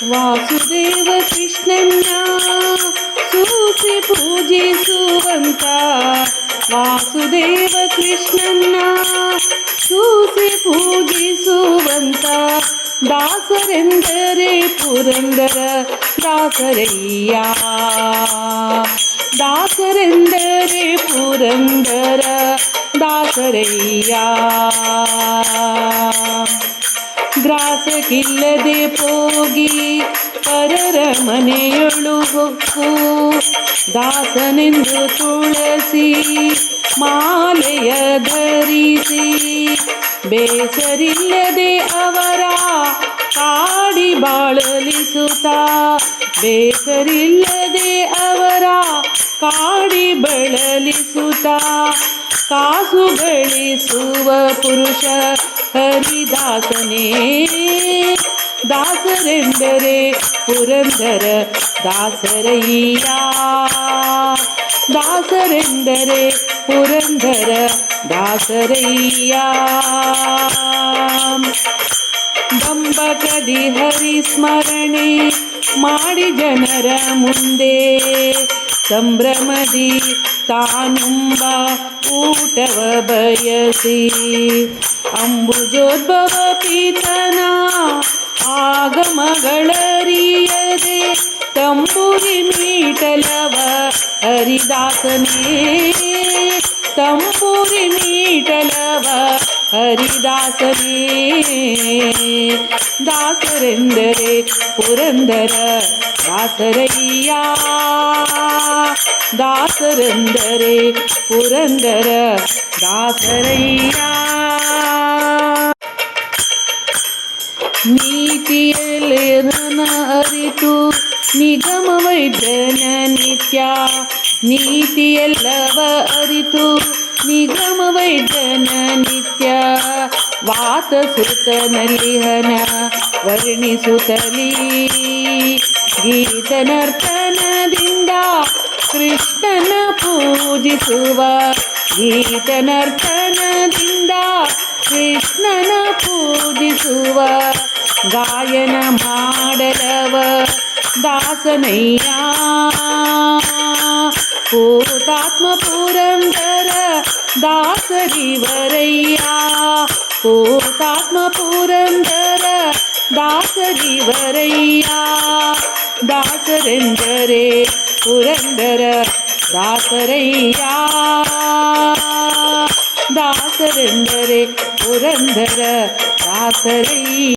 ವಾಸುದೇವ ಕೃಷ್ಣನ್ನ ಸೂಸಿ ಪೂಜಿಸುವಂತ, ವಾಸುದೇವ ಕೃಷ್ಣನ್ನ ಸೂಸಿ ಪೂಜಿಸುವಂತ ದಾಸರೆಂದರೆ ಪುರಂದರ ದಾಸರಯ್ಯ. ದಾಸರೆಂದರೆ ಪುರಂದರ ದಾಸರಯ್ಯ. ಗ್ರಾಸಕ್ಕಿಲ್ಲದೆ ಹೋಗಿ ಪರರ ಮನೆಯೊಳು ಹೊಕ್ಕು, ದಾಸನೆಂದು ತುಳಸಿ ಮಾಲೆಯ ಧರಿಸಿ, ಬೇಸರಿಲ್ಲದೆ ಅವರ ಕಾಡಿ ಬಾಳಲಿಸುತ್ತ, ಬೇಸರಿಲ್ಲದೆ ಅವರ ಕಾಡಿ ಬಳಲಿಸುತ್ತ, ಕಾಸು ಗಳಿಸುವ ಪುರುಷ ಹರಿದಾಸನೇ. ದಾಸರೆಂದರೆ ಪುರಂದರ ದಾಸರಯ್ಯ. ದಾಸರೆಂದರೆ ಪುರಂದರ ದಾಸರಯ್ಯ. ಬಂಬಕದಿ ಹರಿಸ್ಮರಣೆ ಮಾಡಿ ಜನರ ಮುಂದೆ, ಸಂಭ್ರಮದಿ ತಾನುಂಬ ಊಟವ ಬಯಸಿ, ಅಂಬುಜೋದ್ಭವ ಪೀತನ ಆಗಮಗಳರಿಯದೆ, ತಂಬುರಿ ಮೀಟಲವ ಹರಿದಾಸನೇ. ತಂಬುರಿ ಮೀಟಲವ ಹರಿದಾಸನೇ. ದಾಸರೆಂದರೆ ಪುರಂದರ ದಾಸರಯ್ಯ. ದಾಸರೆಂದರೆ ಪುರಂದರ ದಾಸರಯ್ಯ. ನೀತಿಯಲ್ಲಿ ನನ್ನ ಅರಿತು ನಿಗಮ ವೈದ್ಯನ ನಿತ್ಯ, ನೀತಿಯೆಲ್ಲವ ಅರಿತು ನಿಗಮ ವೈದ್ಯನ ನಿತ್ಯ, ವಾತಸುತನಲಿಹನ ವರ್ಣಿಸುತ್ತಲೀ, ಗೀತನರ್ತನದಿಂದ ಕೃಷ್ಣನ ಪೂಜಿಸುವ, ಗೀತನರ್ತನದಿಂದ ಕೃಷ್ಣನ ಪೂಜಿಸುವ, ಗಾಯನ ಮಾಡಲವ ದಾಸನಯ್ಯ. ಪೂತಾತ್ಮ ಪುರಂದರ ದಾಸರಿವರಯ್ಯ. ಪೂತಾತ್ಮ ಪುರಂದರ ದಾಸರಿವರಯ್ಯ. ದಾಸರೆಂದರೆ ಪುರಂದರ ದಾಸರಯ್ಯ. ದಾಸರೆಂದರೆ ಪುರಂದರ ದಾಸರಯ್ಯ.